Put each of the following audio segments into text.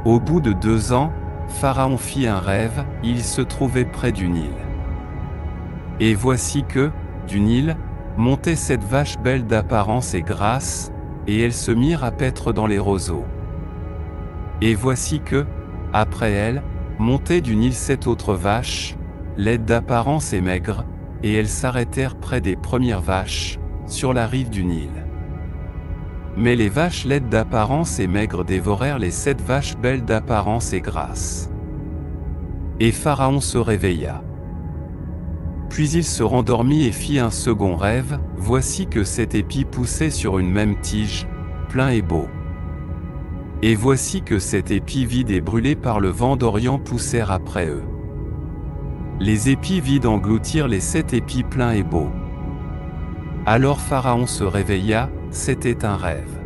Au bout de 2 ans, Pharaon fit un rêve, il se trouvait près du Nil. Et voici que, du Nil, montait cette vache belle d'apparence et grasse, et elles se mirent à paître dans les roseaux. Et voici que, après elle, montait du Nil 7 autres vaches, laides d'apparence et maigres, et elles s'arrêtèrent près des premières vaches, sur la rive du Nil. Mais les vaches laides d'apparence et maigres dévorèrent les 7 vaches belles d'apparence et grasses. Et Pharaon se réveilla. Puis il se rendormit et fit un second rêve, voici que 7 épis poussaient sur une même tige, pleins et beaux. Et voici que 7 épis vides et brûlés par le vent d'Orient poussèrent après eux. Les épis vides engloutirent les 7 épis pleins et beaux. Alors Pharaon se réveilla, c'était un rêve.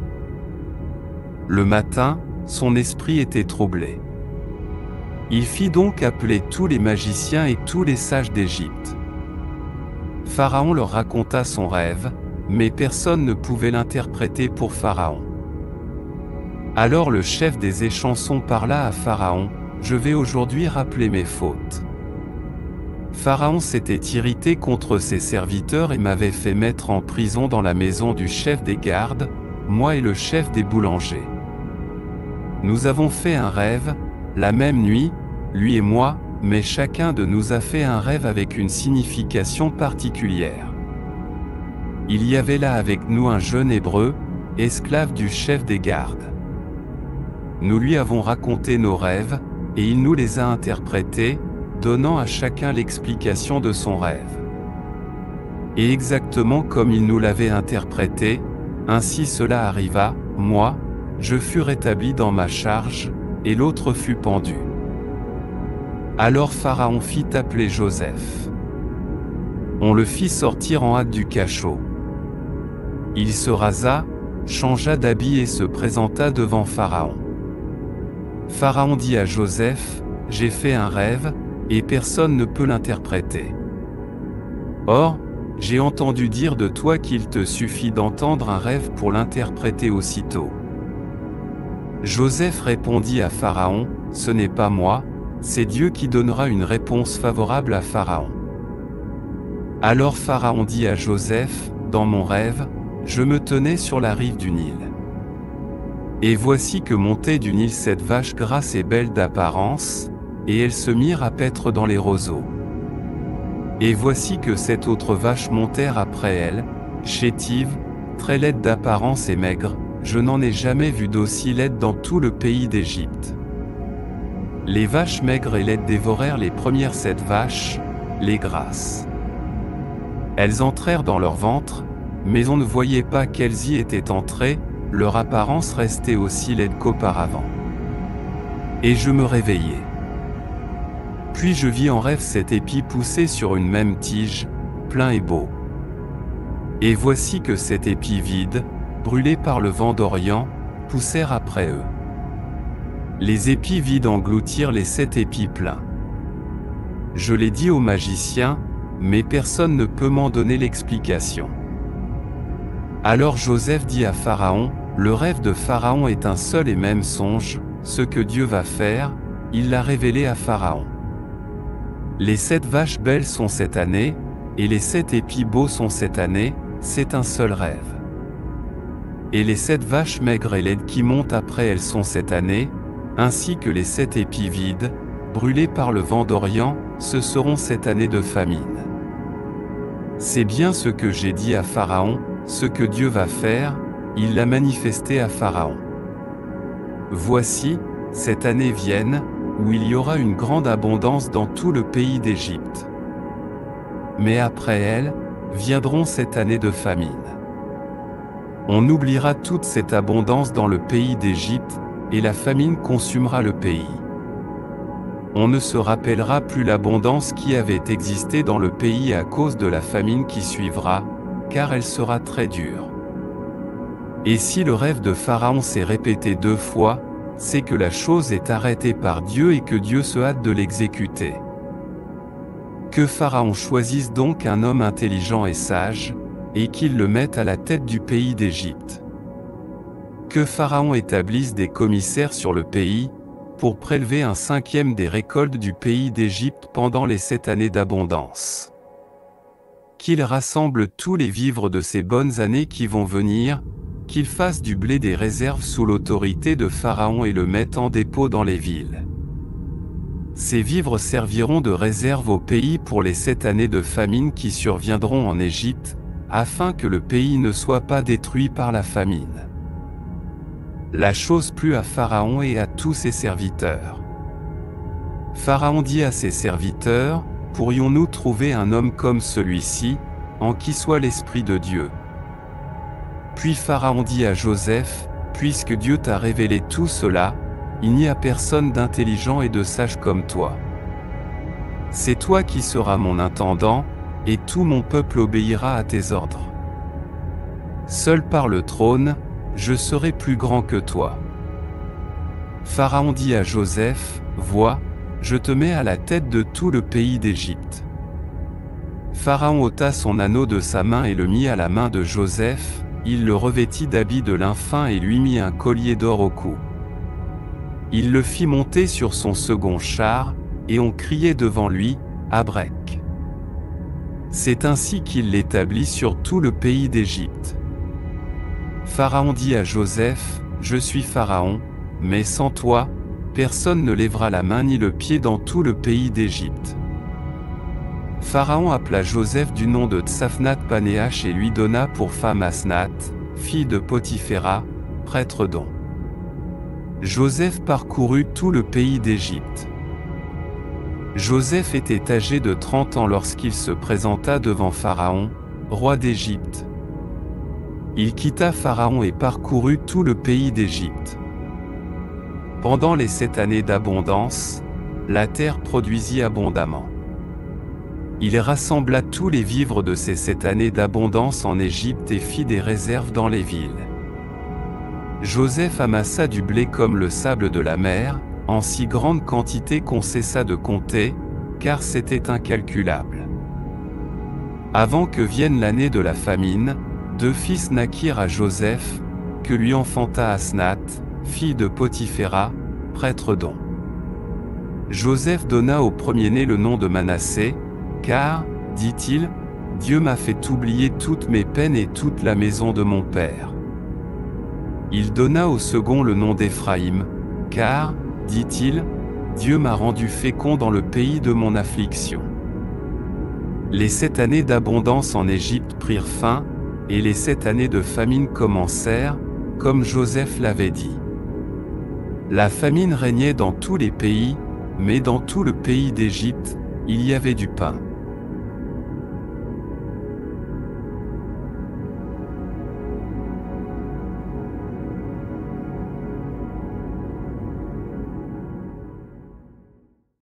Le matin, son esprit était troublé. Il fit donc appeler tous les magiciens et tous les sages d'Égypte. Pharaon leur raconta son rêve, mais personne ne pouvait l'interpréter pour Pharaon. Alors le chef des échansons parla à Pharaon, « Je vais aujourd'hui rappeler mes fautes. » Pharaon s'était irrité contre ses serviteurs et m'avait fait mettre en prison dans la maison du chef des gardes, moi et le chef des boulangers. Nous avons fait un rêve, la même nuit, lui et moi, mais chacun de nous a fait un rêve avec une signification particulière. Il y avait là avec nous un jeune hébreu, esclave du chef des gardes. Nous lui avons raconté nos rêves, et il nous les a interprétés, donnant à chacun l'explication de son rêve. Et exactement comme il nous l'avait interprété, ainsi cela arriva, moi, je fus rétabli dans ma charge, et l'autre fut pendu. Alors Pharaon fit appeler Joseph. On le fit sortir en hâte du cachot. Il se rasa, changea d'habit et se présenta devant Pharaon. Pharaon dit à Joseph, « J'ai fait un rêve, et personne ne peut l'interpréter. Or, j'ai entendu dire de toi qu'il te suffit d'entendre un rêve pour l'interpréter aussitôt. » Joseph répondit à Pharaon, « Ce n'est pas moi, c'est Dieu qui donnera une réponse favorable à Pharaon. » Alors Pharaon dit à Joseph, « Dans mon rêve, je me tenais sur la rive du Nil. Et voici que montaient du Nil 7 vaches grasses et belles d'apparence, et elles se mirent à paître dans les roseaux. Et voici que 7 autres vaches montèrent après elles, chétives, très laides d'apparence et maigres, je n'en ai jamais vu d'aussi laides dans tout le pays d'Égypte. Les vaches maigres et laides dévorèrent les premières 7 vaches, les grasses. Elles entrèrent dans leur ventre, mais on ne voyait pas qu'elles y étaient entrées, leur apparence restait aussi laide qu'auparavant. Et je me réveillai. Puis je vis en rêve 7 épis poussés sur une même tige, pleins et beaux. Et voici que 7 épis vides, brûlés par le vent d'Orient, poussèrent après eux. Les épis vides engloutirent les 7 épis pleins. Je l'ai dit aux magiciens, mais personne ne peut m'en donner l'explication. Alors Joseph dit à Pharaon, « Le rêve de Pharaon est un seul et même songe, ce que Dieu va faire, il l'a révélé à Pharaon. Les 7 vaches belles sont cette année, et les 7 épis beaux sont cette année, c'est un seul rêve. Et les 7 vaches maigres et laides qui montent après elles sont cette année, ainsi que les 7 épis vides, brûlés par le vent d'Orient, ce seront cette année de famine. C'est bien ce que j'ai dit à Pharaon, ce que Dieu va faire, il l'a manifesté à Pharaon. Voici, cette année vienne, où il y aura une grande abondance dans tout le pays d'Égypte. Mais après elle, viendront cette année de famine. On oubliera toute cette abondance dans le pays d'Égypte, et la famine consumera le pays. On ne se rappellera plus l'abondance qui avait existé dans le pays à cause de la famine qui suivra, car elle sera très dure. Et si le rêve de Pharaon s'est répété 2 fois, c'est que la chose est arrêtée par Dieu et que Dieu se hâte de l'exécuter. Que Pharaon choisisse donc un homme intelligent et sage, et qu'il le mette à la tête du pays d'Égypte. Que Pharaon établisse des commissaires sur le pays, pour prélever un cinquième des récoltes du pays d'Égypte pendant les 7 années d'abondance. Qu'il rassemble tous les vivres de ces bonnes années qui vont venir, qu'il fasse du blé des réserves sous l'autorité de Pharaon et le mette en dépôt dans les villes. Ces vivres serviront de réserve au pays pour les 7 années de famine qui surviendront en Égypte, afin que le pays ne soit pas détruit par la famine. La chose plut à Pharaon et à tous ses serviteurs. Pharaon dit à ses serviteurs, « Pourrions-nous trouver un homme comme celui-ci, en qui soit l'Esprit de Dieu ?» Puis Pharaon dit à Joseph, « Puisque Dieu t'a révélé tout cela, il n'y a personne d'intelligent et de sage comme toi. C'est toi qui seras mon intendant, et tout mon peuple obéira à tes ordres. Seul par le trône, je serai plus grand que toi. » Pharaon dit à Joseph, « Vois, je te mets à la tête de tout le pays d'Égypte. » Pharaon ôta son anneau de sa main et le mit à la main de Joseph, il le revêtit d'habits de lin fin et lui mit un collier d'or au cou. Il le fit monter sur son second char, et on criait devant lui, « Abrec !» C'est ainsi qu'il l'établit sur tout le pays d'Égypte. Pharaon dit à Joseph, « Je suis Pharaon, mais sans toi, personne ne lèvera la main ni le pied dans tout le pays d'Égypte. » Pharaon appela Joseph du nom de Tsafnat-Panéach et lui donna pour femme Asnath, fille de Potiphéra, prêtre d'On. Joseph parcourut tout le pays d'Égypte. Joseph était âgé de 30 ans lorsqu'il se présenta devant Pharaon, roi d'Égypte. Il quitta Pharaon et parcourut tout le pays d'Égypte. Pendant les 7 années d'abondance, la terre produisit abondamment. Il rassembla tous les vivres de ces 7 années d'abondance en Égypte et fit des réserves dans les villes. Joseph amassa du blé comme le sable de la mer, en si grande quantité qu'on cessa de compter, car c'était incalculable. Avant que vienne l'année de la famine, 2 fils naquirent à Joseph, que lui enfanta Asnath, fille de Potiphéra, prêtre d'On. Joseph donna au premier-né le nom de Manassé, car, dit-il, Dieu m'a fait oublier toutes mes peines et toute la maison de mon père. Il donna au second le nom d'Éphraïm, car, dit-il, Dieu m'a rendu fécond dans le pays de mon affliction. Les 7 années d'abondance en Égypte prirent fin, et les 7 années de famine commencèrent, comme Joseph l'avait dit. La famine régnait dans tous les pays, mais dans tout le pays d'Égypte, il y avait du pain.